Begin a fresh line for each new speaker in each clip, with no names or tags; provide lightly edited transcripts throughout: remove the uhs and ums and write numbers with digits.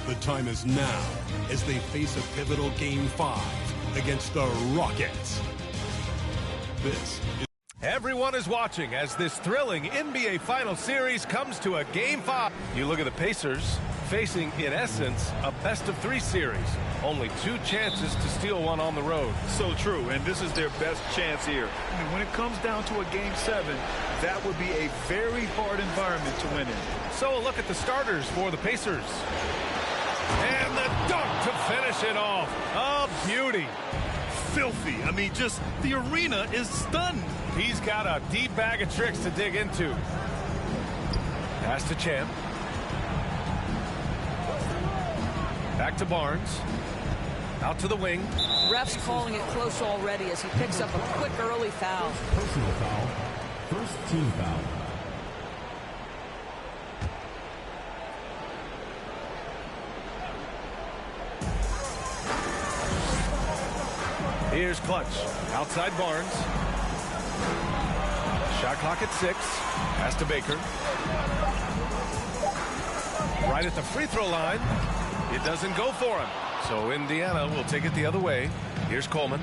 The time is now as they face a pivotal Game 5 against the Rockets. This is...
Everyone is watching as this thrilling NBA Finals series comes to a Game 5. You look at the Pacers facing, in essence, a best-of-3 series. Only 2 chances to steal one on the road.
So true, and this is their best chance here. I mean, when it comes down to a Game 7, that would be a very hard environment to win in.
So a look at the starters for the Pacers. And the dunk to finish it off. A beauty.
Filthy. I mean, just the arena is stunned.
He's got a deep bag of tricks to dig into. Pass to Champ. Back to Barnes. Out to the wing.
Ref's calling it close already as he picks up a quick early foul.
Personal foul. First team foul.
Here's Clutch. Outside Barnes. Shot clock at 6. Pass to Baker. Right at the free throw line. It doesn't go for him. So Indiana will take it the other way. Here's Coleman.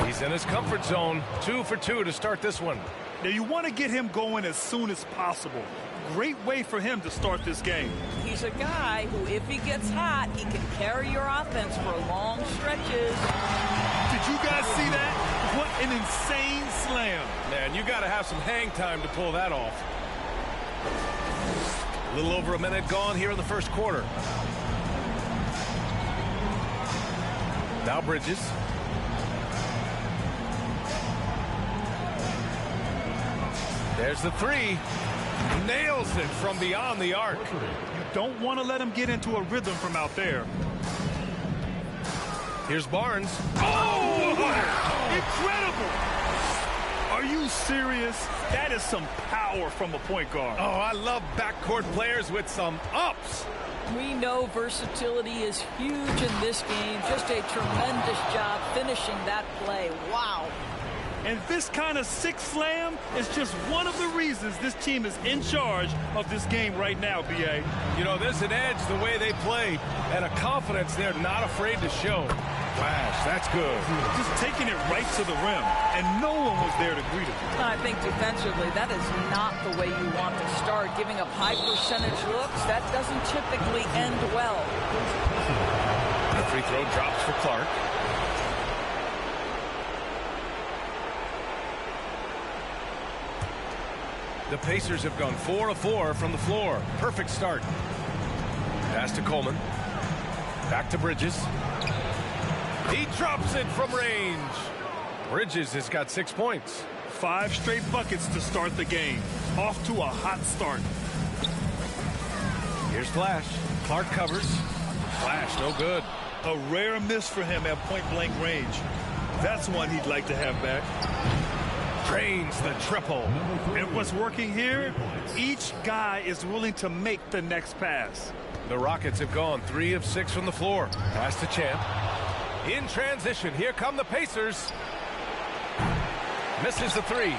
He's in his comfort zone. 2 for 2 to start this one.
Now you want to get him going as soon as possible. Great way for him to start this game.
He's a guy who, if he gets hot, he can carry your offense for long stretches.
Did you guys see that? What an insane slam.
Man, you got to have some hang time to pull that off. A little over a minute gone here in the first quarter. Now Bridges. There's the 3. Nails it from beyond the arc.
You don't want to let him get into a rhythm from out there.
Here's Barnes. Oh!
Incredible! Are you serious? That is some power from a point guard.
Oh, I love backcourt players with some ups.
We know versatility is huge in this game. Just a tremendous job finishing that play. Wow.
And this kind of sick slam is just one of the reasons this team is in charge of this game right now, B.A.
You know, there's an edge the way they play and a confidence they're not afraid to show. Flash, that's good.
Just taking it right to the rim, and no one was there to greet him.
I think defensively, that is not the way you want to start. Giving up high percentage looks, that doesn't typically end well.
The free throw drops for Clark. The Pacers have gone 4 of 4 from the floor. Perfect start. Pass to Coleman. Back to Bridges. He drops it from range. Bridges has got 6 points.
5 straight buckets to start the game. Off to a hot start.
Here's Flash. Clark covers. Flash, no good.
A rare miss for him at point-blank range. That's one he'd like to have back.
Drains the triple.
And what's working here? Each guy is willing to make the next pass.
The Rockets have gone 3 of 6 from the floor. Pass to Champ. In transition, here come the Pacers. Misses the 3.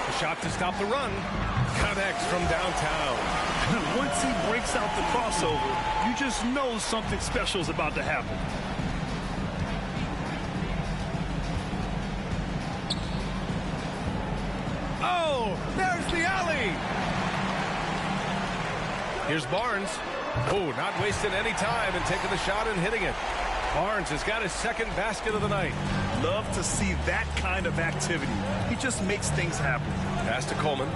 The shot to stop the run. Connects from downtown.
Once he breaks out the crossover, you just know something special is about to happen.
Oh, there's the alley. Here's Barnes. Oh, not wasting any time and taking the shot and hitting it. Barnes has got his second basket of the night.
Love to see that kind of activity. He just makes things happen.
Pass to Coleman.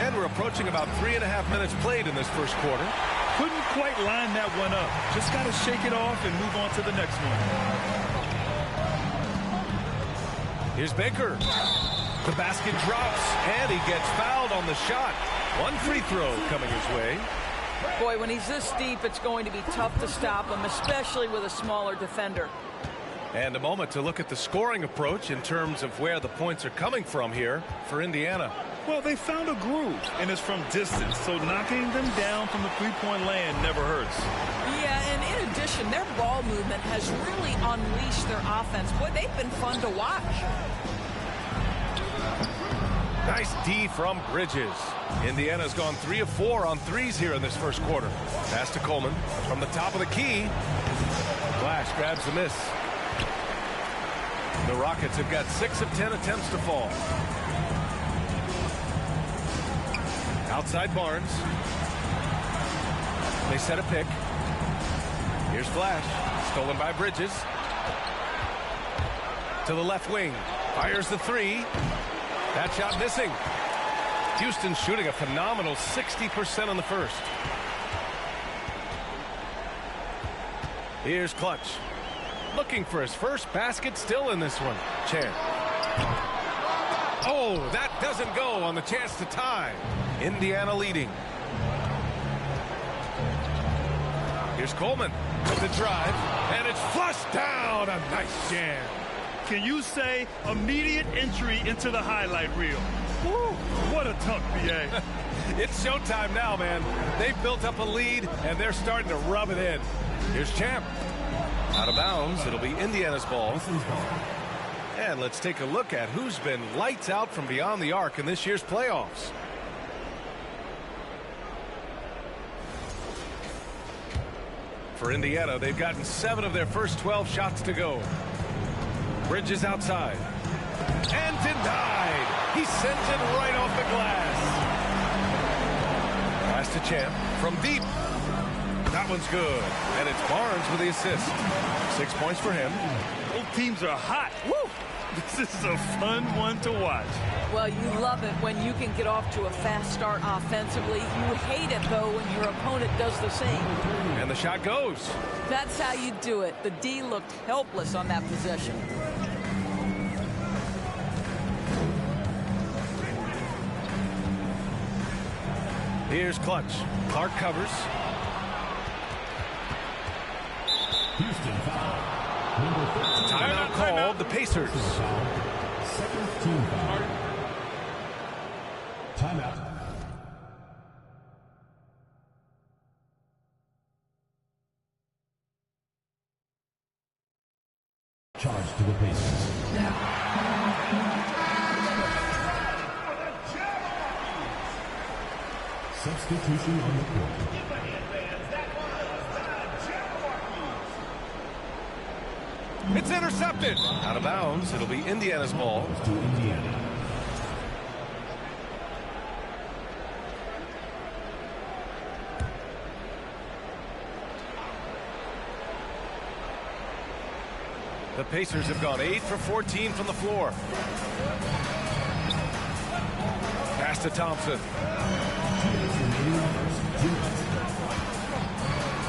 And we're approaching about 3.5 minutes played in this first quarter.
Couldn't quite line that one up. Just got to shake it off and move on to the next one.
Here's Baker. The basket drops, and he gets fouled on the shot. 1 free throw coming his way.
Boy, when he's this deep, it's going to be tough to stop him, especially with a smaller defender.
And a moment to look at the scoring approach in terms of where the points are coming from here for Indiana.
Well, they found a groove, and it's from distance, so knocking them down from the three-point land never hurts.
Yeah, and in addition, their ball movement has really unleashed their offense. Boy, they've been fun to watch.
Nice D from Bridges. Indiana's gone 3 of 4 on threes here in this first quarter. Pass to Coleman from the top of the key. Flash grabs the miss. The Rockets have got 6 of 10 attempts to fall. Outside Barnes. They set a pick. Here's Flash. Stolen by Bridges. To the left wing. Fires the three. That shot missing. Houston shooting a phenomenal 60% on the first. Here's Clutch. Looking for his first basket, still in this one. Chan. Oh, that doesn't go on the chance to tie. Indiana leading. Here's Coleman with the drive, and it's flushed down. A nice jam.
Can you say immediate entry into the highlight reel? Woo, what a tough BA.
It's showtime now, man. They've built up a lead, and they're starting to rub it in. Here's Champ. Out of bounds. It'll be Indiana's ball. And let's take a look at who's been lights out from beyond the arc in this year's playoffs. For Indiana, they've gotten 7 of their first 12 shots to go. Bridges outside. And denied. He sends it right off the glass. Pass to Champ from deep. That one's good. And it's Barnes with the assist. 6 points for him.
Both teams are hot. Woo! This is a fun one to watch.
Well, you love it when you can get off to a fast start offensively. You hate it, though, when your opponent does the same.
And the shot goes.
That's how you do it. The D looked helpless on that possession.
Here's Clutch. Clark covers.
Houston foul. Number 15.
Timeout called. The Pacers.
Second team foul. Timeout. Charge to the Pacers. Substitution on the court.
It's intercepted. Out of bounds. It'll be Indiana's ball.
To Indiana.
The Pacers have gone 8 for 14 from the floor. Pass to Thompson.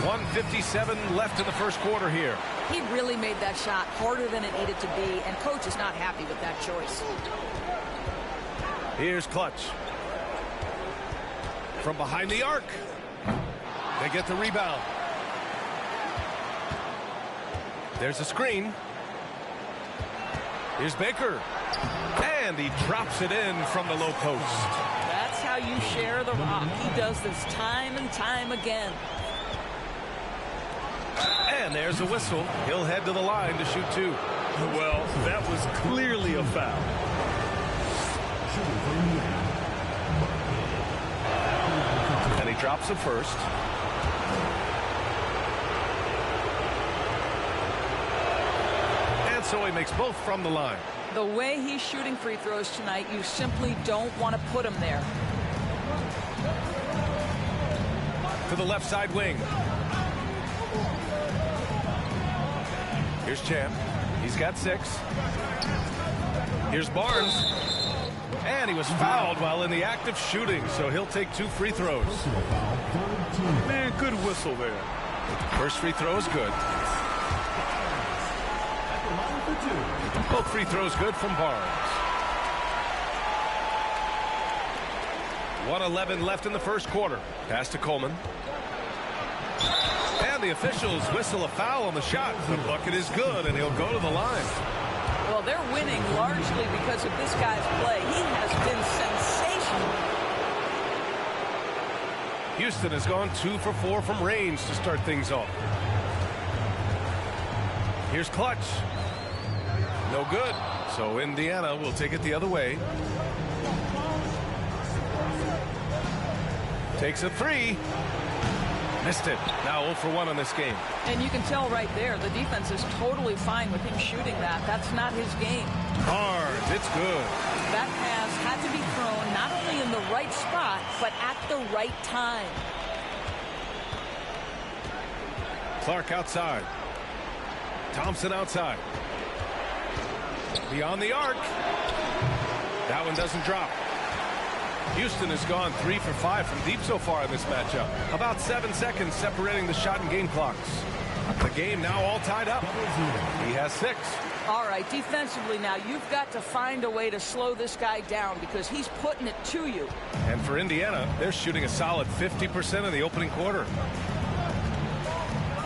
1:57 left in the first quarter here.
He really made that shot harder than it needed to be, and coach is not happy with that choice.
Here's Clutch. From behind the arc. They get the rebound. There's a screen. Here's Baker. And he drops it in from the low post.
That's how you share the rock. He does this time and time again.
And there's a whistle. He'll head to the line to shoot 2.
Well, that was clearly a foul.
And he drops it first. And so he makes both from the line.
The way he's shooting free throws tonight, you simply don't want to put him there.
To the left side wing. Here's Champ. He's got 6. Here's Barnes. And he was fouled while in the act of shooting, so he'll take 2 free throws.
Man, good whistle there.
First free throw is good. Both free throws good from Barnes. 1:11 left in the first quarter. Pass to Coleman. And the officials whistle a foul on the shot. The bucket is good, and he'll go to the line.
Well, they're winning largely because of this guy's play. He has been sensational.
Houston has gone 2 for 4 from range to start things off. Here's Clutch. No good. So Indiana will take it the other way. Takes a three. Missed it. Now 0 for 1 in this game.
And you can tell right there, the defense is totally fine with him shooting that. That's not his game.
Barnes, it's good.
That pass had to be thrown not only in the right spot, but at the right time.
Clark outside. Thompson outside. Beyond the arc. That one doesn't drop. Houston has gone 3 for 5 from deep so far in this matchup. About 7 seconds separating the shot and game clocks. The game now all tied up. He has 6.
All right, defensively now, you've got to find a way to slow this guy down because he's putting it to you.
And for Indiana, they're shooting a solid 50% of the opening quarter.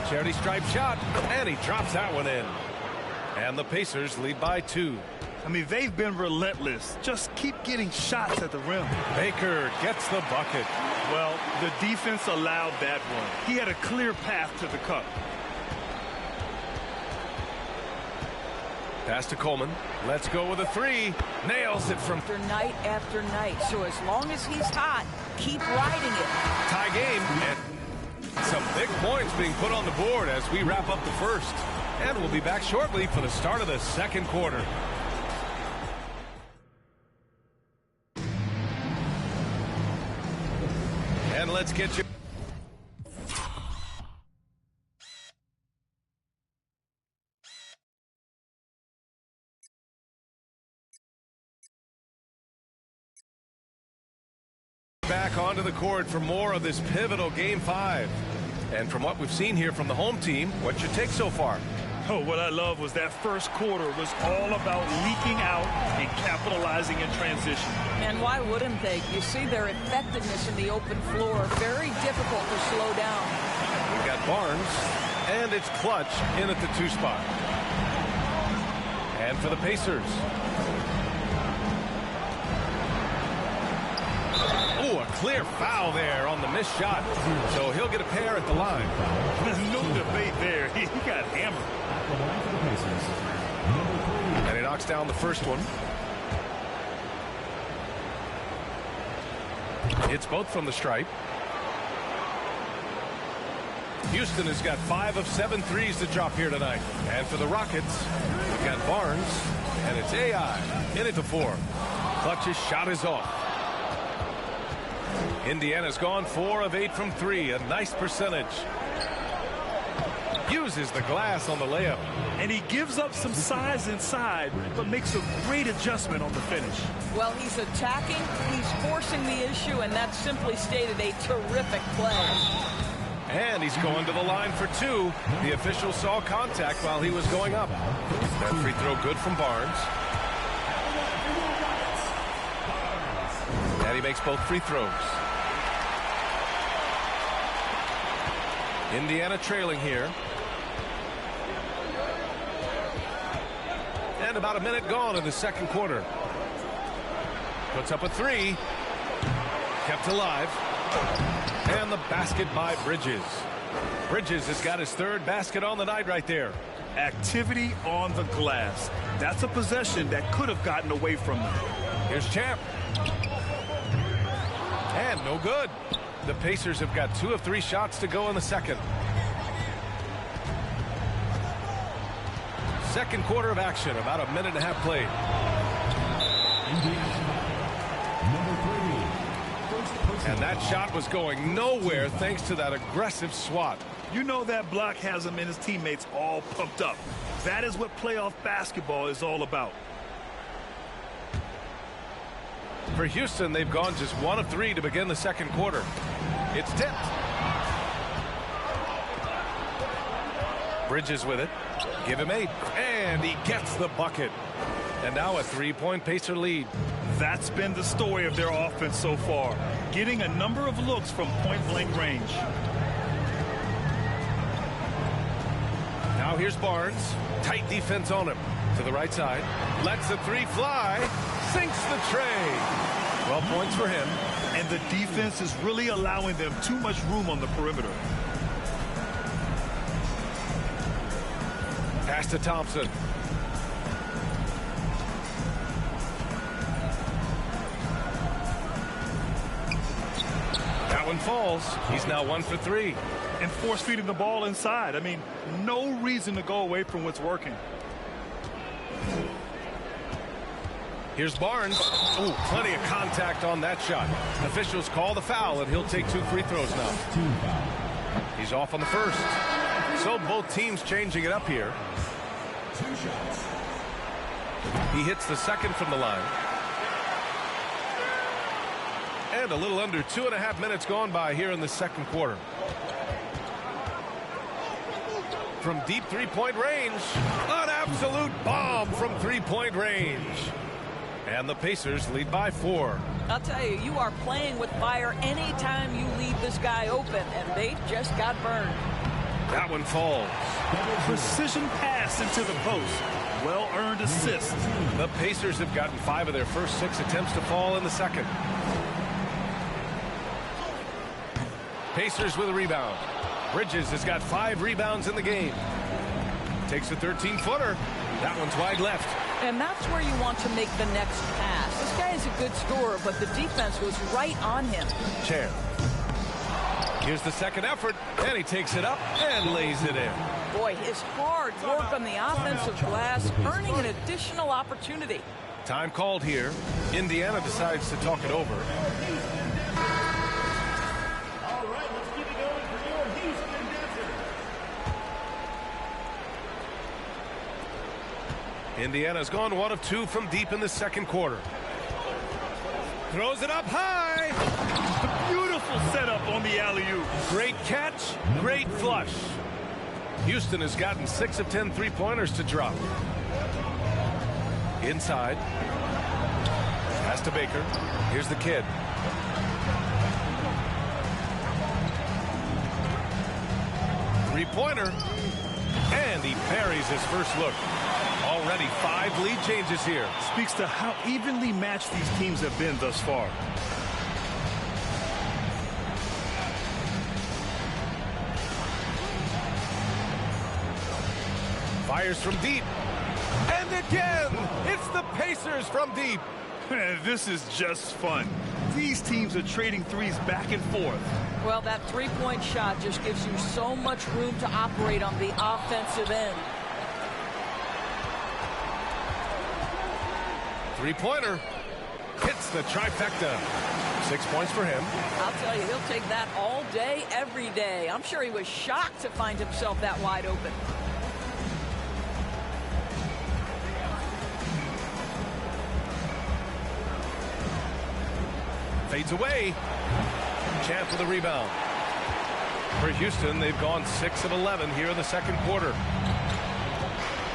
Charity stripe shot, and he drops that one in. And the Pacers lead by 2.
I mean, they've been relentless. Just keep getting shots at the rim.
Baker gets the bucket.
Well, the defense allowed that one. He had a clear path to the cup.
Pass to Coleman. Let's go with a 3. Nails it from
Night after night. So as long as he's hot, keep riding it.
tie game. And some big points being put on the board as we wrap up the first. And we'll be back shortly for the start of the second quarter. And let's get you. Back onto the court for more of this pivotal Game 5. And from what we've seen here from the home team, what's your take so far?
Oh, what I love was that first quarter was all about leaking out and capitalizing in transition.
And why wouldn't they? You see their effectiveness in the open floor. Very difficult to slow down.
We've got Barnes, and it's Clutch in at the 2 spot. And for the Pacers. Oh, a clear foul there on the missed shot. So he'll get a pair at the line.
There's no debate there. He got hammered.
And he knocks down the first one. It's both from the stripe. Houston has got 5 of 7 threes to drop here tonight. And for the Rockets, we've got Barnes, and it's AI in at the 4. Clutch's shot is off. Indiana's gone 4 of 8 from 3, a nice percentage. Uses the glass on the layup.
And he gives up some size inside, but makes a great adjustment on the finish.
Well, he's attacking, he's forcing the issue, and that's simply stated a terrific play.
And he's going to the line for 2. The official saw contact while he was going up. That free throw good from Barnes. And he makes both free throws. Indiana trailing here. And about a minute gone in the second quarter. Puts up a 3. Kept alive. And the basket by Bridges. Bridges has got his 3rd basket on the night right there.
Activity on the glass. That's a possession that could have gotten away from them.
Here's Champ. And no good. The Pacers have got 2 of 3 shots to go in the second. Second quarter of action, about a minute and a half played. And that shot was going nowhere thanks to that aggressive swat.
You know that block has him and his teammates all pumped up. That is what playoff basketball is all about.
For Houston, they've gone just 1 of 3 to begin the second quarter. It's tipped. Bridges with it. Give him 8. And he gets the bucket. And now a 3-point Pacer lead.
That's been the story of their offense so far. Getting a number of looks from point-blank range.
Now here's Barnes. Tight defense on him. To the right side. Lets the 3 fly. Sinks the tray. 12 points for him.
And the defense is really allowing them too much room on the perimeter.
Pass to Thompson. one falls. He's now 1 for 3.
And force feeding the ball inside. I mean, no reason to go away from what's working.
Here's Barnes. Oh, plenty of contact on that shot. Officials call the foul, and he'll take 2 free throws now.
Team foul.
He's off on the first. So both teams changing it up here.
2 shots.
He hits the second from the line. And a little under 2.5 minutes gone by here in the second quarter. From deep three-point range, an absolute bomb from three-point range. And the Pacers lead by 4.
I'll tell you, you are playing with fire anytime you leave this guy open, and they just got burned.
That one falls.
Precision pass into the post. Well-earned assist.
The Pacers have gotten 5 of their first 6 attempts to fall in the second. Pacers with a rebound. Bridges has got 5 rebounds in the game. Takes a 13-footer. That one's wide left.
And that's where you want to make the next pass. This guy is a good scorer, but the defense was right on him.
Chan. Here's the second effort, and he takes it up and lays it in.
Boy, his hard work on the offensive glass, earning an additional opportunity.
Time called here. Indiana decides to talk it over.
All right, let's keep it going for your Houston Dancers.
Indiana's gone 1 of 2 from deep in the second quarter. Throws it up high.
Beautiful setup on the alley-oop.
Great catch, great flush. Houston has gotten 6 of 10 three-pointers to drop. Inside. Pass to Baker. Here's the kid. Three-pointer. And he parries his first look. Already 5 lead changes here.
Speaks to how evenly matched these teams have been thus far.
Fires from deep. And again, it's the Pacers from deep.
This is just fun. These teams are trading threes back and forth.
Well, that three-point shot just gives you so much room to operate on the offensive end.
Three-pointer. Hits the trifecta. 6 points for him.
I'll tell you, he'll take that all day, every day. I'm sure he was shocked to find himself that wide open.
Fades away. Chan for the rebound. For Houston, they've gone 6 of 11 here in the second quarter.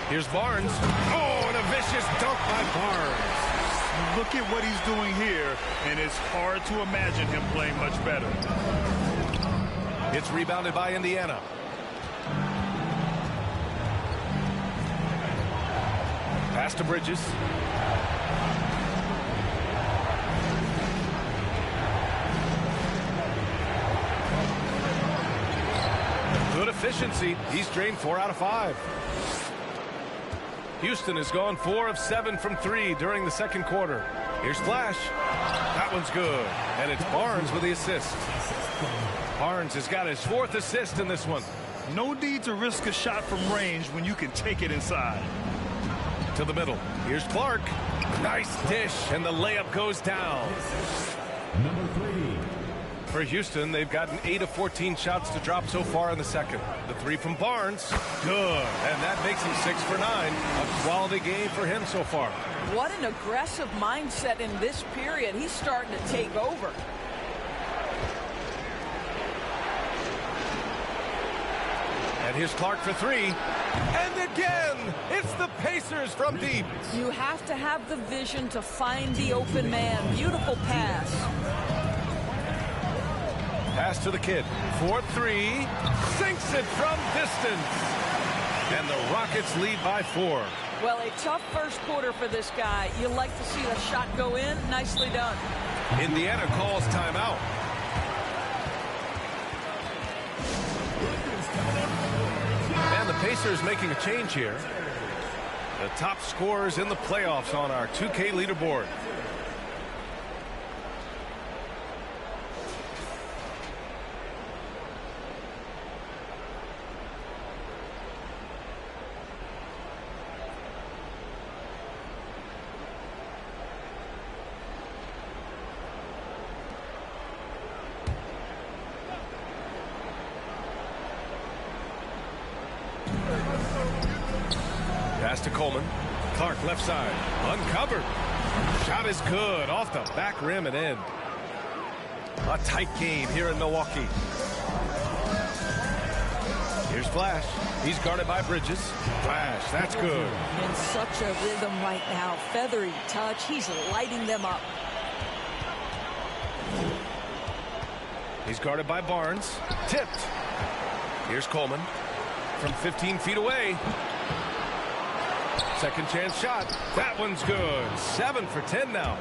Here's Barnes. Oh, and a vicious dunk by Barnes.
Look at what he's doing here, and it's hard to imagine him playing much better.
It's rebounded by Indiana. Pass to Bridges. Good efficiency. He's drained 4 out of 5. Houston has gone 4 of 7 from 3 during the second quarter. Here's Flash. That one's good. And it's Barnes with the assist. Barnes has got his 4th assist in this one.
No need to risk a shot from range when you can take it inside.
To the middle. Here's Clark. Nice dish, and the layup goes down.
Number 3.
For Houston, they've gotten 8 of 14 shots to drop so far in the second. The 3 from Barnes. Good. And that makes him 6 for 9. A quality game for him so far.
What an aggressive mindset in this period. He's starting to take over.
And here's Clark for 3. And again, it's the Pacers from deep.
You have to have the vision to find the open man. Beautiful pass.
Pass to the kid. 4-3. Sinks it from distance. And the Rockets lead by 4.
Well, a tough first quarter for this guy. You like to see the shot go in. Nicely done.
Indiana calls timeout. And the Pacers making a change here. The top scorers in the playoffs on our 2K leaderboard. to Coleman. Clark left side. Uncovered. Shot is good. Off the back rim and in. A tight game here in Milwaukee. Here's Flash. He's guarded by Bridges. Flash, that's good.
In such a rhythm right now. Feathery touch. He's lighting them up.
He's guarded by Barnes. Tipped. Here's Coleman from 15 feet away. Second chance shot. That one's good. 7 for 10 now.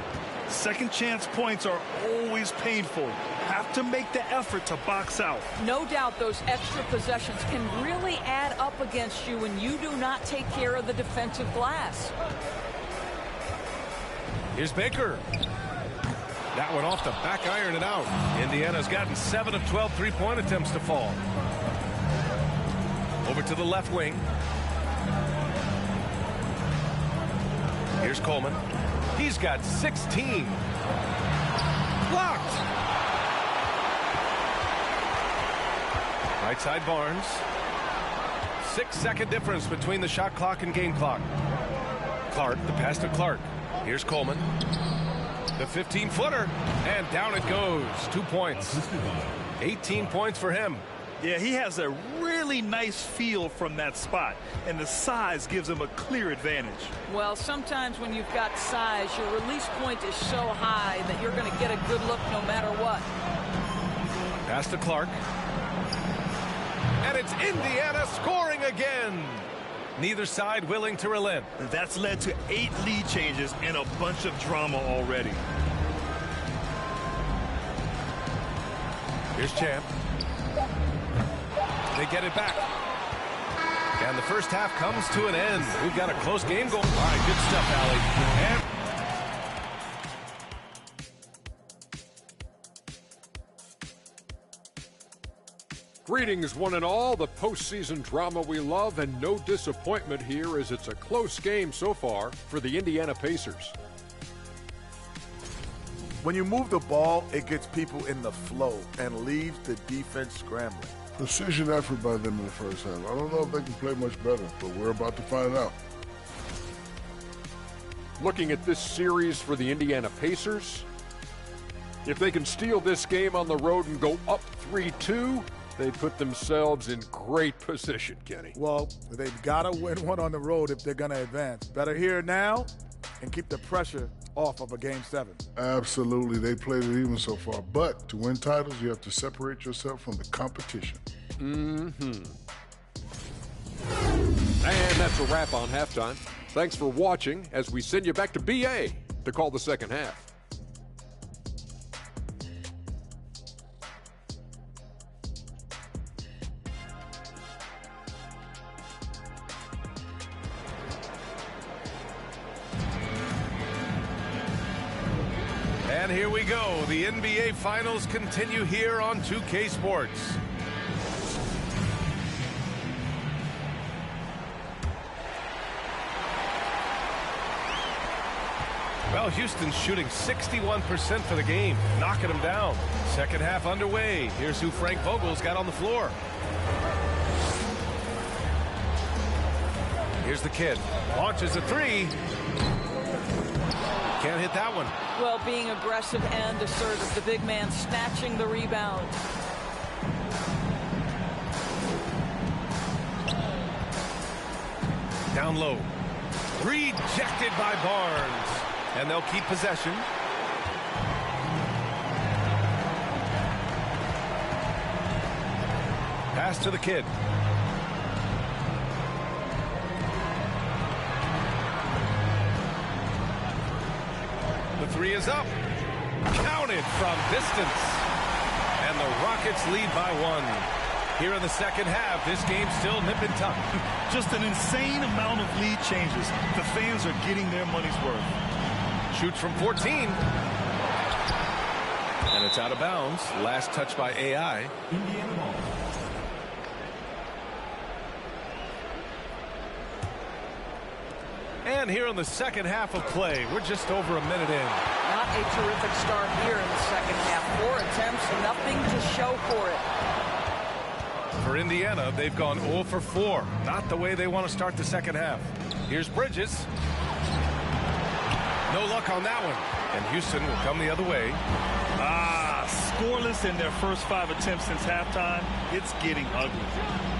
Second chance points are always painful. Have to make the effort to box out.
No doubt those extra possessions can really add up against you when you do not take care of the defensive glass.
Here's Baker. That one off the back iron and out. Indiana's gotten 7 of 12 three-point attempts to fall. Over to the left wing. Here's Coleman. He's got 16. Blocked. Right side Barnes. 6-second difference between the shot clock and game clock. Clark, the pass to Clark. Here's Coleman. The 15-footer. And down it goes. 2 points. 18 points for him.
Yeah, he has a really nice feel from that spot, and the size gives him a clear advantage.
Well, sometimes when you've got size, your release point is so high that you're going to get a good look no matter what.
Pass to Clark. And it's Indiana scoring again. Neither side willing to relent.
That's led to 8 lead changes and a bunch of drama already.
Here's Champ. They get it back. And the first half comes to an end. We've got a close game going. All right, good stuff, Allie. And
greetings, one and all. The postseason drama we love, and no disappointment here as it's a close game so far for the Indiana Pacers.
When you move the ball, it gets people in the flow and leaves the defense scrambling.
Precision effort by them in the first half. I don't know if they can play much better, but we're about to find out.
Looking at this series for the Indiana Pacers, if they can steal this game on the road and go up 3-2, they put themselves in great position, Kenny.
Well, they've got to win one on the road if they're going to advance. Better here now and keep the pressure off of a Game 7.
Absolutely. They played it even so far. But to win titles, you have to separate yourself from the competition.
And that's a wrap on halftime. Thanks for watching as we send you back to BA to call the second half.
And here we go. The NBA Finals continue here on 2K Sports. Well, Houston's shooting 61% for the game, knocking them down. Second half underway. Here's who Frank Vogel's got on the floor. Here's the kid. Launches a three. Can't hit that one.
Well, being aggressive and assertive, the big man snatching the rebound.
Down low. Rejected by Barnes. And they'll keep possession. Pass to the kid. The three is up. Counted from distance. And the Rockets lead by 1. Here in the second half, this game's still nip and tuck.
Just an insane amount of lead changes. The fans are getting their money's worth.
Shoots from 14. And it's out of bounds. Last touch by AI. And here in the second half of play, we're just over a minute in.
Not a terrific start here in the second half. 4 attempts, nothing to show for it.
For Indiana, they've gone 0 for 4. Not the way they want to start the second half. Here's Bridges. No luck on that one. And Houston will come the other way.
Scoreless in their first 5 attempts since halftime. It's getting ugly.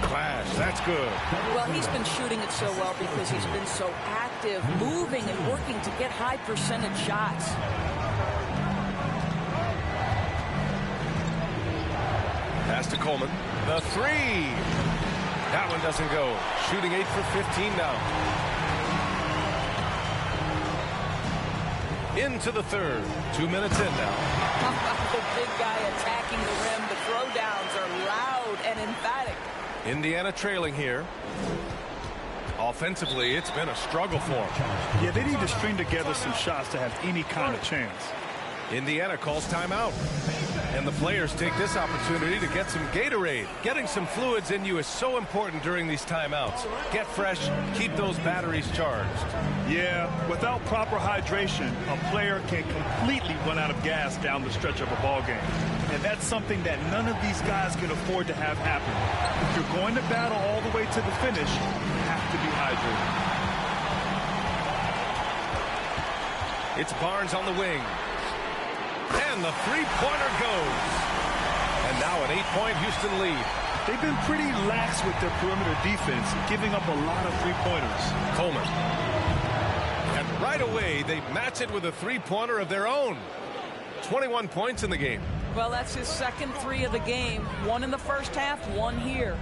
Clash, that's good.
Well, he's been shooting it so well because he's been so active, moving and working to get high percentage shots.
Pass to Coleman. The 3. That one doesn't go. Shooting 8 for 15 now. Into the third. 2 minutes in now.
The big guy attacking the rim. The throwdowns are loud and emphatic.
Indiana trailing here. Offensively, it's been a struggle for them.
Yeah, they need to string together some shots to have any kind of chance.
Indiana calls timeout. And the players take this opportunity to get some Gatorade. Getting some fluids in you is so important during these timeouts. Get fresh, keep those batteries charged.
Yeah, without proper hydration, a player can completely run out of gas down the stretch of a ball game. And that's something that none of these guys can afford to have happen. If you're going to battle all the way to the finish, you have to be hydrated.
It's Barnes on the wing. And the three-pointer goes. And now an 8-point Houston lead.
They've been pretty lax with their perimeter defense, giving up a lot of three-pointers.
Coleman. And right away, they match it with a three-pointer of their own. 21 points in the game.
Well, that's his second 3 of the game. 1 in the first half, 1 here.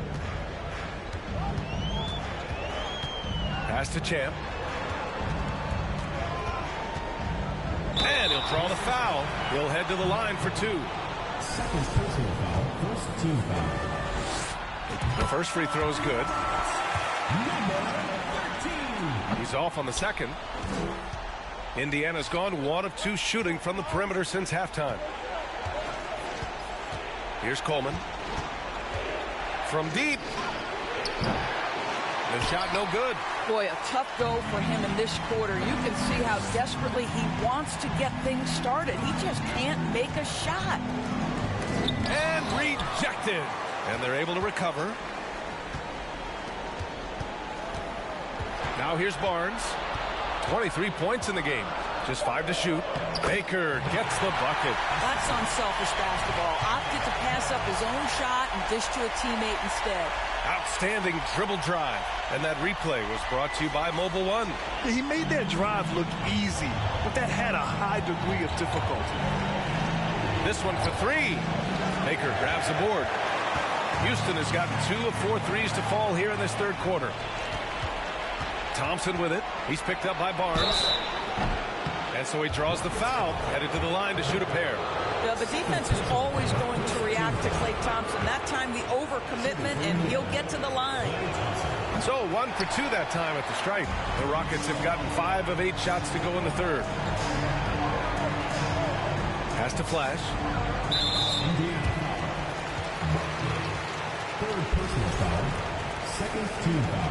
Pass to Champ. And he'll draw the foul. He'll head to the line for 2.
Second personal foul, first team foul.
The first free throw is good.
Number 13.
He's off on the second. Indiana's gone 1 of 2 shooting from the perimeter since halftime. Here's Coleman. From deep. The shot no good.
Boy, a tough go for him in this quarter. You can see how desperately he wants to get things started. He just can't make a shot.
And rejected. And they're able to recover. Now here's Barnes. 23 points in the game. Just 5 to shoot. Baker gets the bucket.
That's unselfish basketball. Opted to pass up his own shot and dish to a teammate instead.
Outstanding dribble drive. And that replay was brought to you by Mobile One.
He made that drive look easy, but that had a high degree of difficulty.
This one for 3. Baker grabs the board. Houston has gotten 2 of 4 threes to fall here in this third quarter. Thompson with it. He's picked up by Barnes. And so he draws the foul, headed to the line to shoot a pair.
Yeah, the defense is always going to react to Klay Thompson. That time the overcommitment, and he'll get to the line.
So 1 for 2 that time at the stripe. The Rockets have gotten 5 of 8 shots to go in the third. Has to Flash.
Third personal foul, second team foul.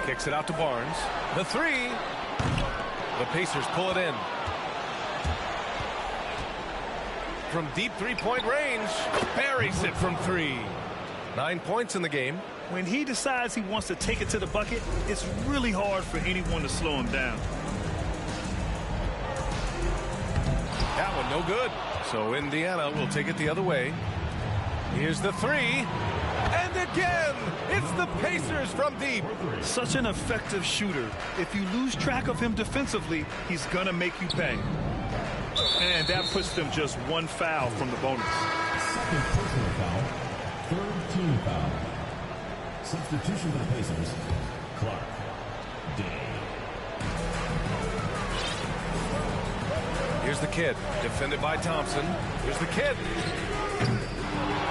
Kicks it out to Barnes. The 3. The Pacers pull it in. From deep three-point range, buries it from 3. 9 points in the game.
When he decides he wants to take it to the bucket, it's really hard for anyone to slow him down.
That one no good. So Indiana will take it the other way. Here's the 3. And again, it's the Pacers from deep.
Such an effective shooter. If you lose track of him defensively, he's going to make you pay. And that puts them just 1 foul from the bonus.
Second personal foul, third team foul. Substitution for the Pacers, Clark, Day.
Here's the kid, defended by Thompson. Here's the kid.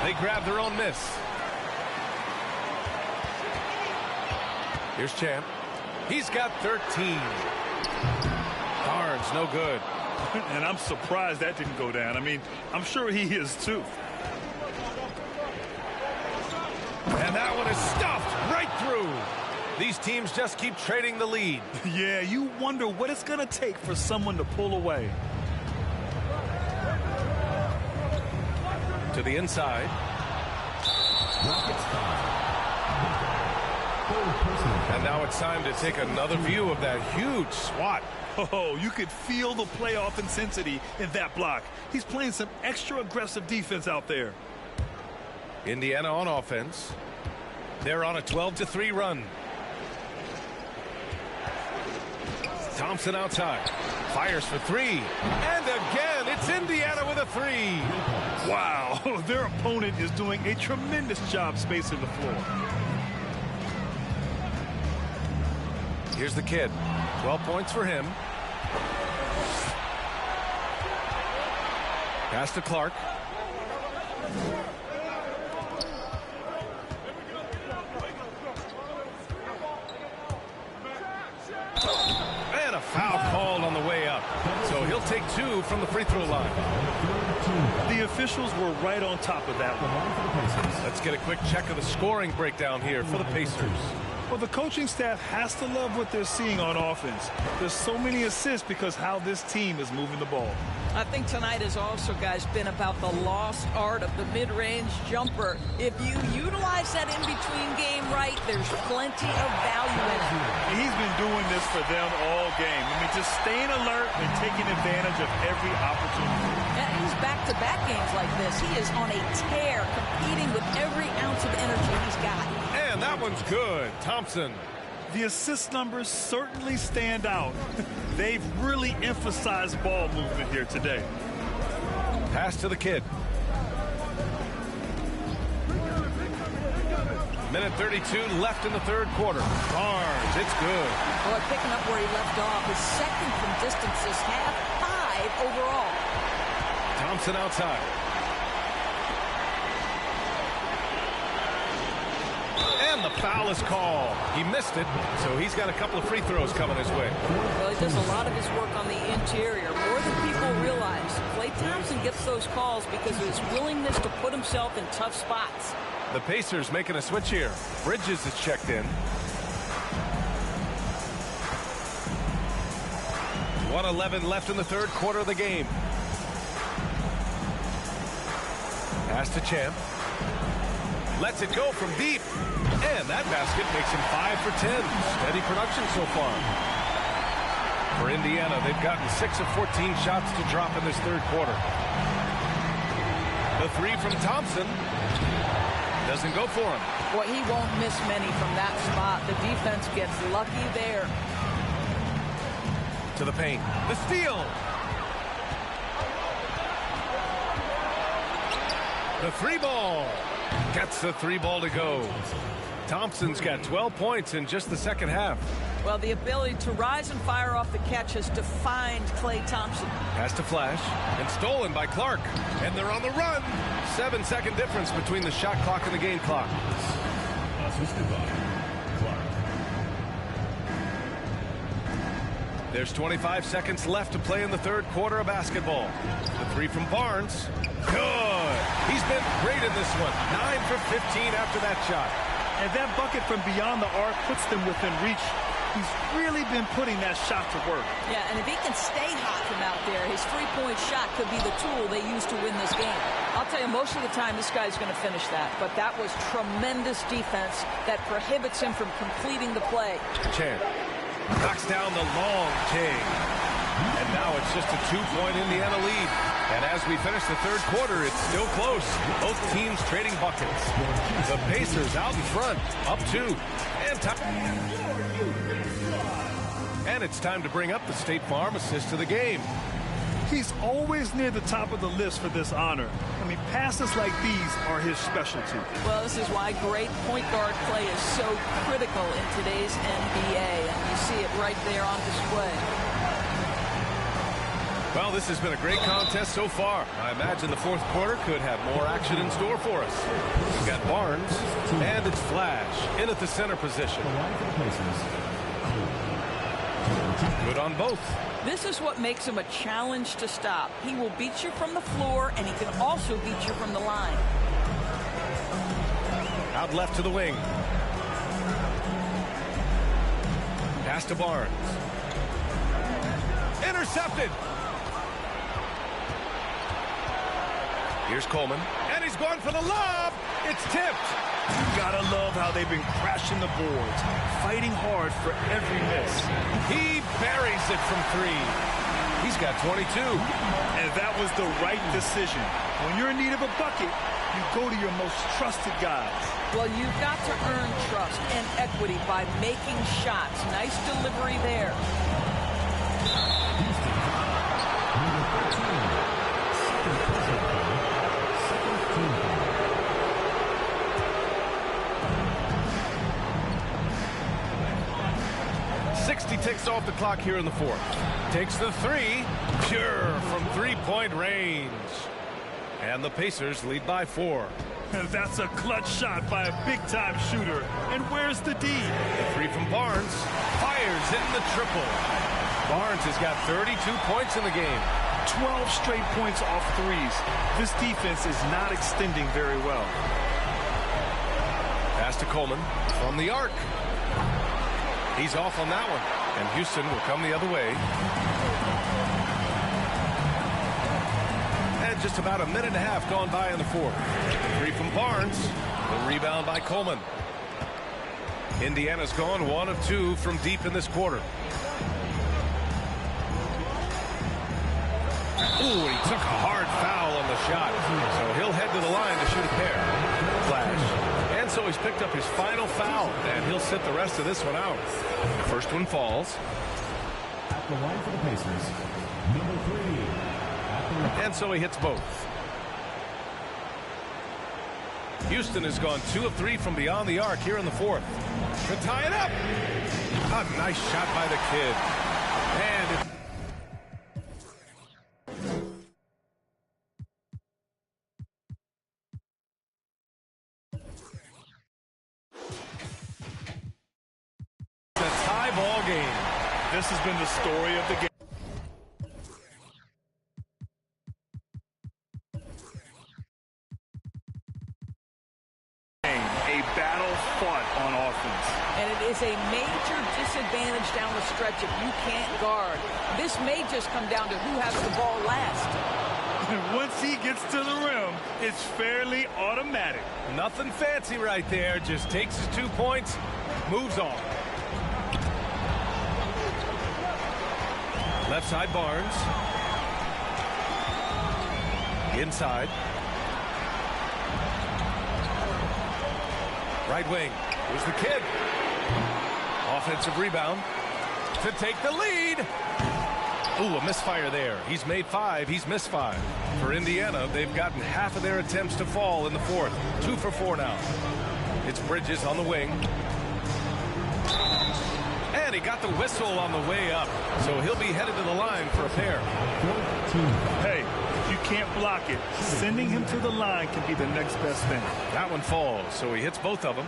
They grab their own miss. Here's Champ. He's got 13. Barnes, no good.
And I'm surprised that didn't go down. I mean, I'm sure he is too.
And that one is stuffed right through. These teams just keep trading the lead.
Yeah, you wonder what it's going to take for someone to pull away.
To the inside. And now it's time to take another view of that huge swat.
Oh, you could feel the playoff intensity in that block. He's playing some extra aggressive defense out there.
Indiana on offense. They're on a 12-3 run. Thompson outside. Fires for three. And again, it's Indiana with a three.
Wow, their opponent is doing a tremendous job spacing the floor.
Here's the kid. 12 points for him. Pass to Clark. And a foul called on the way up. So he'll take two from the free throw line.
The officials were right on top of that one.
Let's get a quick check of the scoring breakdown here for the Pacers.
Well, the coaching staff has to love what they're seeing on offense. There's so many assists because how this team is moving the ball.
I think tonight has also, guys, been about the lost art of the mid-range jumper. If you utilize that in-between game right, there's plenty of value in it.
And he's been doing this for them all game. I mean, just staying alert and taking advantage of every opportunity.
And he's back-to-back games like this. He is on a tear, competing with every ounce of energy he's got.
And that one's good. Thompson.
The assist numbers certainly stand out. They've really emphasized ball movement here today.
Pass to the kid. Minute 32 left in the third quarter. Barnes, it's good.
Boy, picking up where he left off. His second from distance this half, 5 overall.
Thompson outside. And the foul is called. He missed it, so he's got a couple of free throws coming his way.
Well, he does a lot of his work on the interior, more than people realize. Klay Thompson gets those calls because of his willingness to put himself in tough spots.
The Pacers making a switch here. Bridges is checked in. 1:11 left in the third quarter of the game. Pass to Champ. Lets it go from deep. And that basket makes him 5 for 10. Steady production so far. For Indiana, they've gotten 6 of 14 shots to drop in this third quarter. The three from Thompson doesn't go for him.
Well, he won't miss many from that spot. The defense gets lucky there.
To the paint. The steal. The three ball. Gets the three ball to go. Thompson's got 12 points in just the second half.
Well, the ability to rise and fire off the catch has defined Klay Thompson.
Pass to Flash. And stolen by Clark. And they're on the run. 7-second difference between the shot clock and the game clock.
Assisted by Clark.
There's 25 seconds left to play in the third quarter of basketball. The three from Barnes. Good. He's been great in this one. 9 for 15 after that shot.
And that bucket from beyond the arc puts them within reach. He's really been putting that shot to work.
Yeah, and if he can stay hot from out there, his three-point shot could be the tool they use to win this game. I'll tell you, most of the time, this guy's going to finish that. But that was tremendous defense that prohibits him from completing the play.
Chan knocks down the long J. And now it's just a 2-point Indiana lead. And as we finish the third quarter, it's still close. Both teams trading buckets. The Pacers out in front, up 2. And it's time to bring up the State Farm assist of the game.
He's always near the top of the list for this honor. I mean, passes like these are his specialty.
Well, this is why great point guard play is so critical in today's NBA. And you see it right there on display.
Well, this has been a great contest so far. I imagine the fourth quarter could have more action in store for us. We've got Barnes, and it's Flash in at the center position. Good on both.
This is what makes him a challenge to stop. He will beat you from the floor, and he can also beat you from the line.
Out left to the wing. Pass to Barnes. Intercepted. Here's Coleman. And And he's going for the lob. It's tipped.
You gotta love how they've been crashing the boards, fighting hard for every miss.
He buries it from 3. He's got 22.
And that was the right decision. When you're in need of a bucket, you go to your most trusted guys.
Well, you've got to earn trust and equity by making shots. Nice delivery there.
Ticks off the clock here in the 4th. Takes the 3. Pure from 3-point range. And the Pacers lead by 4.
And that's a clutch shot by a big-time shooter. And where's the D?
The 3 from Barnes. Fires in the triple. Barnes has got 32 points in the game.
12 straight points off threes. This defense is not extending very well.
Pass to Coleman from the arc. He's off on that one. And Houston will come the other way. And just about a minute and a half gone by in the 4th. 3 from Barnes. The rebound by Coleman. Indiana's gone 1 of 2 from deep in this quarter. Ooh, he took a hard foul on the shot. So he'll head to the line to shoot a pair. Flash. And so he's picked up his final foul, and he'll sit the rest of this one out. First one falls.
At the line for the Pacers, number 3.
And so he hits both. Houston has gone 2 of 3 from beyond the arc here in the 4th. To tie it up. A nice shot by the kid. And it's ball game.
This has been the story of the game. A battle fought on offense.
And it is a major disadvantage down the stretch if you can't guard. This may just come down to who has the ball last.
And once he gets to the rim, it's fairly automatic.
Nothing fancy right there. Just takes his 2 points, moves on. Left side, Barnes. Inside. Right wing. Here's the kid. Offensive rebound to take the lead. Ooh, a misfire there. He's made 5. He's missed 5. For Indiana, they've gotten half of their attempts to fall in the 4th. 2 for 4 now. It's Bridges on the wing. And he got the whistle on the way up. So he'll be headed to the line for a pair.
Hey, if you can't block it, sending him to the line can be the next best thing.
That one falls, so he hits both of them.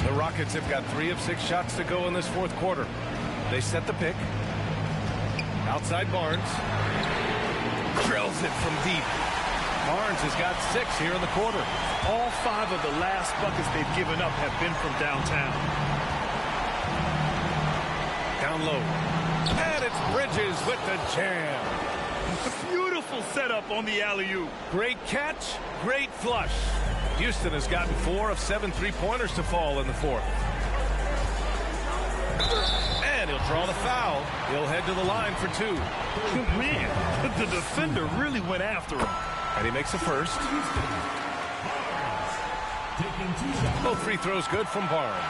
The Rockets have got 3 of 6 shots to go in this 4th quarter. They set the pick. Outside Barnes. Drills it from deep. Barnes has got 6 here in the quarter.
All 5 of the last buckets they've given up have been from downtown.
Down low. And it's Bridges with the jam.
Beautiful setup on the alley-oop.
Great catch, great flush. Houston has gotten 4 of 7 3-pointers to fall in the 4th. And he'll draw the foul. He'll head to the line for 2.
Man, the defender really went after him.
And he makes the first. Both free throws good from Barnes.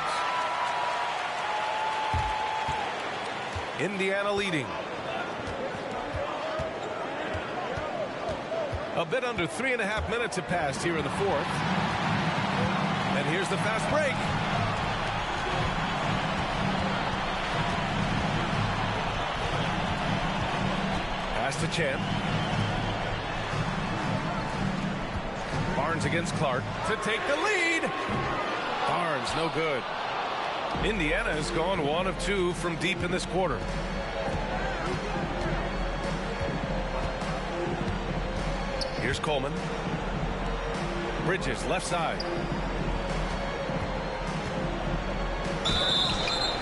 Indiana leading. A bit under 3.5 minutes have passed here in the 4th. And here's the fast break. Pass to Chen. Barnes against Clark to take the lead. Barnes, no good. Indiana has gone 1 of 2 from deep in this quarter. Here's Coleman. Bridges, left side.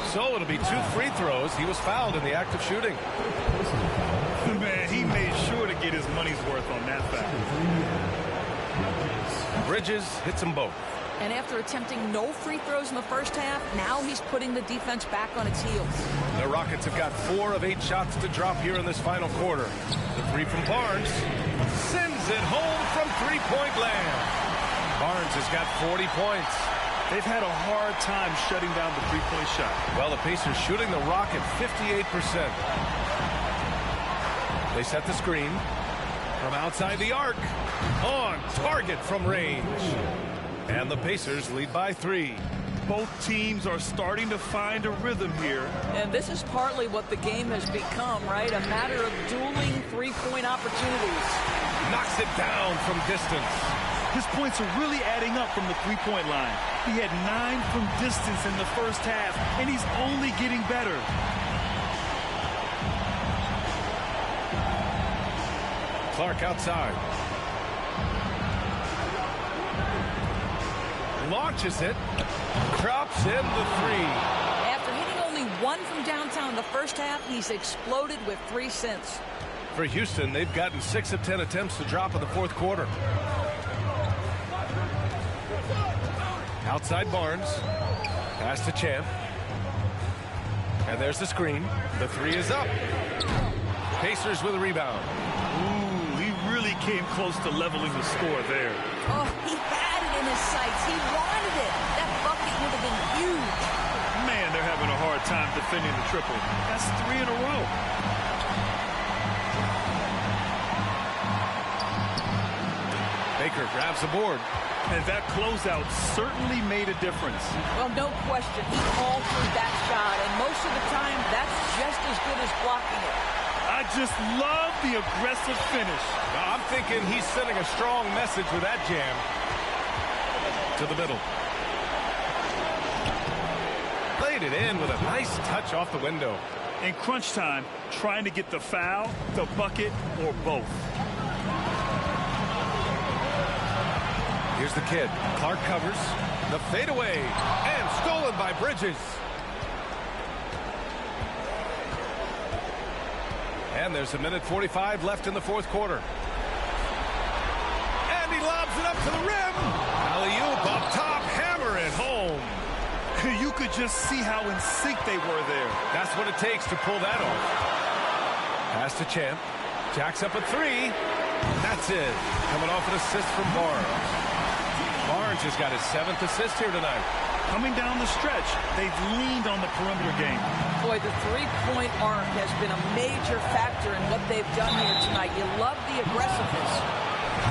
So it'll be 2 free throws. He was fouled in the act of shooting.
Man, he made sure to get his money's worth on that foul.
Bridges hits them both.
And after attempting no free throws in the first half, now he's putting the defense back on its heels.
The Rockets have got 4 of 8 shots to drop here in this final quarter. The three from Barnes sends it home from three-point land. Barnes has got 40 points.
They've had a hard time shutting down the three-point shot.
Well, the Pacers shooting the rock at 58%. They set the screen from outside the arc. On target from range. And the Pacers lead by 3.
Both teams are starting to find a rhythm here.
And this is partly what the game has become, right? A matter of dueling three-point opportunities.
Knocks it down from distance.
His points are really adding up from the three-point line. He had 9 from distance in the first half, and he's only getting better.
Clark outside. Launches it. Drops in the 3.
After hitting only 1 from downtown in the first half, he's exploded with 3 since.
For Houston, they've gotten 6 of 10 attempts to drop in the fourth quarter. Outside Barnes. Pass to Champ. And there's the screen. The 3 is up. Pacers with a rebound.
Ooh, he really came close to leveling the score there.
Oh, he had it in his sights. He wanted it. That bucket would have been huge.
Man, they're having a hard time defending the triple. That's 3 in a row.
Baker grabs the board.
And that closeout certainly made a difference.
Well, no question. He called for that shot, and most of the time, that's just as good as blocking it.
I just love the aggressive finish.
Now, I'm thinking he's sending a strong message with that jam. To the middle. Played it in with a nice touch off the window.
In crunch time, trying to get the foul, the bucket, or both.
Here's the kid. Clark covers. The fadeaway. And stolen by Bridges. And there's a minute 45 left in the fourth quarter. And he lobs it up to the rim. Alley-oop up top. Hammer it home.
You could just see how in sync they were there.
That's what it takes to pull that off. Pass to Champ. Jacks up a 3. That's it. Coming off an assist from Barnes. Barnes has got his 7th assist here tonight.
Coming down the stretch, they've leaned on the perimeter game.
Boy, the three-point arc has been a major factor in what they've done here tonight. You love the aggressiveness.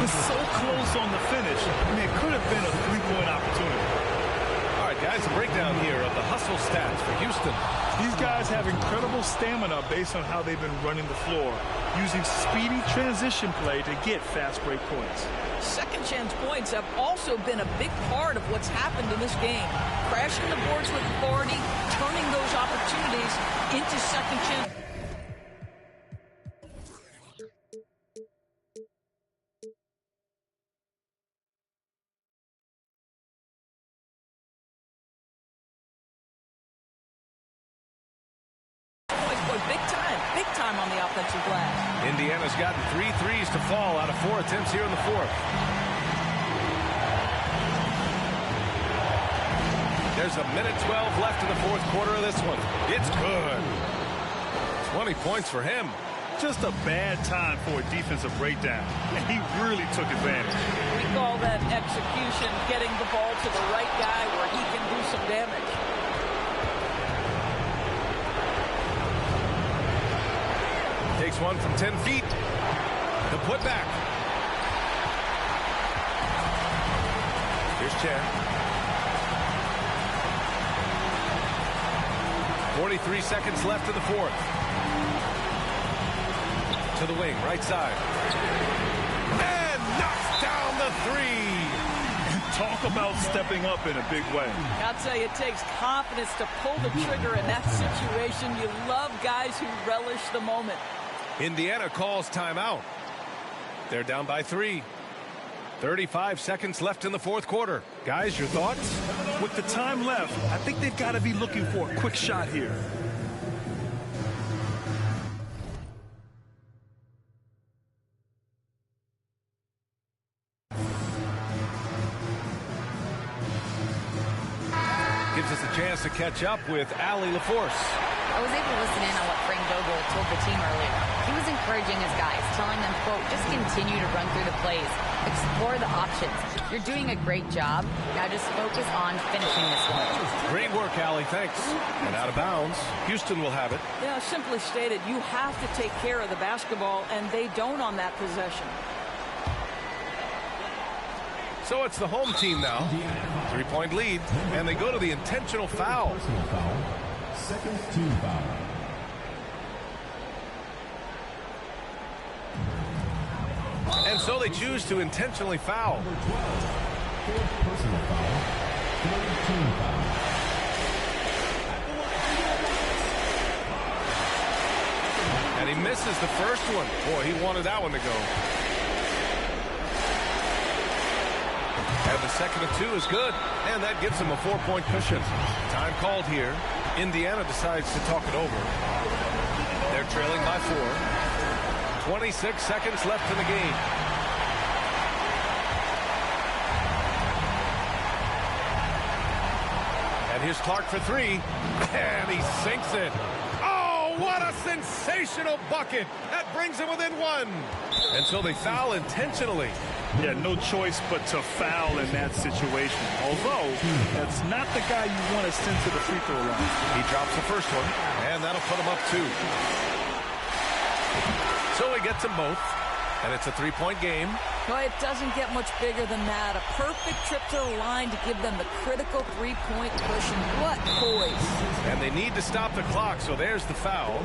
It's so close on the finish. I mean, it could have been a three-point opportunity.
All right, guys, a breakdown here of the hustle stats for Houston.
These guys have incredible stamina based on how they've been running the floor, using speedy transition play to get fast break points.
Second chance points have also been a big part of what's happened in this game. Crashing the boards with authority, turning those opportunities into second chance. Big time on the offensive glass.
Indiana's gotten 3 threes to fall out of 4 attempts here in the fourth. There's a minute 12 left in the fourth quarter of this one. It's good. 20 points for him.
Just a bad time for a defensive breakdown, and he really took advantage.
We call that execution, getting the ball to the right guy where he can do some damage.
Takes one from 10 feet. The putback. Here's Champ. 43 seconds left in the fourth. To the wing, right side. And knocks down the 3.
Talk about stepping up in a big way.
I'll tell you, it takes confidence to pull the trigger in that situation. You love guys who relish the moment.
Indiana calls timeout. They're down by 3. 35 seconds left in the fourth quarter. Guys, your thoughts?
With the time left, I think they've got to be looking for a quick shot here.
gives us a chance to catch up with Allie LaForce.
I was able to listen in on what Frank Vogel told the team earlier. He was encouraging his guys, telling them, quote, just continue to run through the plays, explore the options. You're doing a great job. Now just focus on finishing this one.
Great work, Allie. Thanks. And out of bounds. Houston will have it.
Yeah, simply stated, you have to take care of the basketball, and they don't on that possession.
So it's the home team now. 3-point lead, and they go to the intentional foul.
Personal foul. Second team foul.
And so they choose to intentionally foul.
Number 12. Fourth personal foul. Third team foul.
And he misses the first one. Boy, he wanted that one to go. And the second of 2 is good. And that gives him a 4-point cushion. Time called here. Indiana decides to talk it over. They're trailing by 4. 26 seconds left in the game. And here's Clark for 3. And he sinks it. Oh, what a sensational bucket. That brings him within 1. And so they foul intentionally.
Yeah, no choice but to foul in that situation. Although, that's not the guy you want to send to the free throw line.
He drops the first one, and that'll put him up 2. So he gets them both, and it's a 3-point game.
Well, it doesn't get much bigger than that. A perfect trip to the line to give them the critical 3-point cushion. What poise.
And they need to stop the clock, so there's the foul.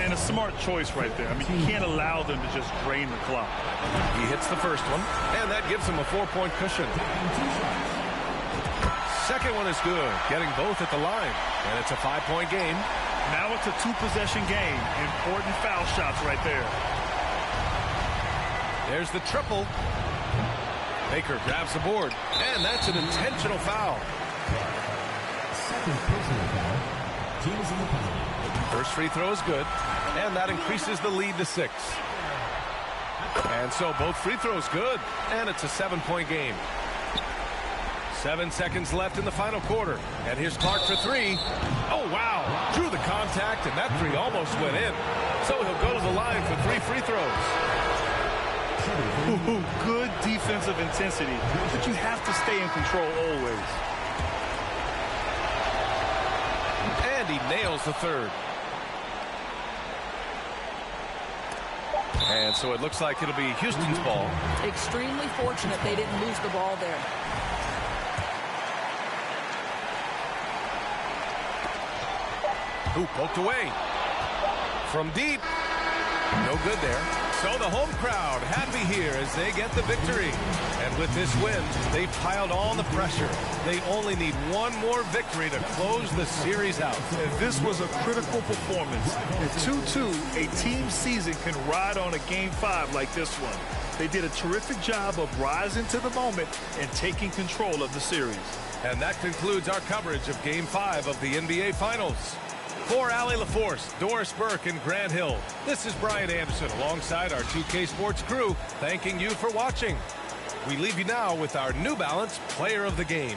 And a smart choice right there. I mean, you can't allow them to just drain the clock.
He hits the first one, and that gives him a 4-point cushion. Second one is good, getting both at the line. And it's a 5-point game.
Now it's a 2-possession game. Important foul shots right there.
There's the triple. Baker grabs the board, and that's an intentional foul.
Second personal foul. Team is in the penalty.
First free throw is good, and that increases the lead to 6. And so both free throws good, and it's a 7-point game. 7 seconds left in the final quarter, and here's Clark for 3. Oh, wow. Drew the contact, and that 3 almost went in. So he'll go to the line for 3 free throws.
Ooh, good defensive intensity, but you have to stay in control always.
And he nails the third. And so it looks like it'll be Houston's ball.
Extremely fortunate they didn't lose the ball there.
Who poked away. From deep. No good there. So the home crowd happy here as they get the victory. And with this win, they've piled on the pressure. They only need one more victory to close the series out.
And this was a critical performance. At 2-2, a team season can ride on a Game 5 like this one. They did a terrific job of rising to the moment and taking control of the series.
And that concludes our coverage of Game 5 of the NBA Finals. For Allie LaForce, Doris Burke, and Grant Hill, this is Brian Anderson alongside our 2K Sports crew, thanking you for watching. We leave you now with our New Balance Player of the Game.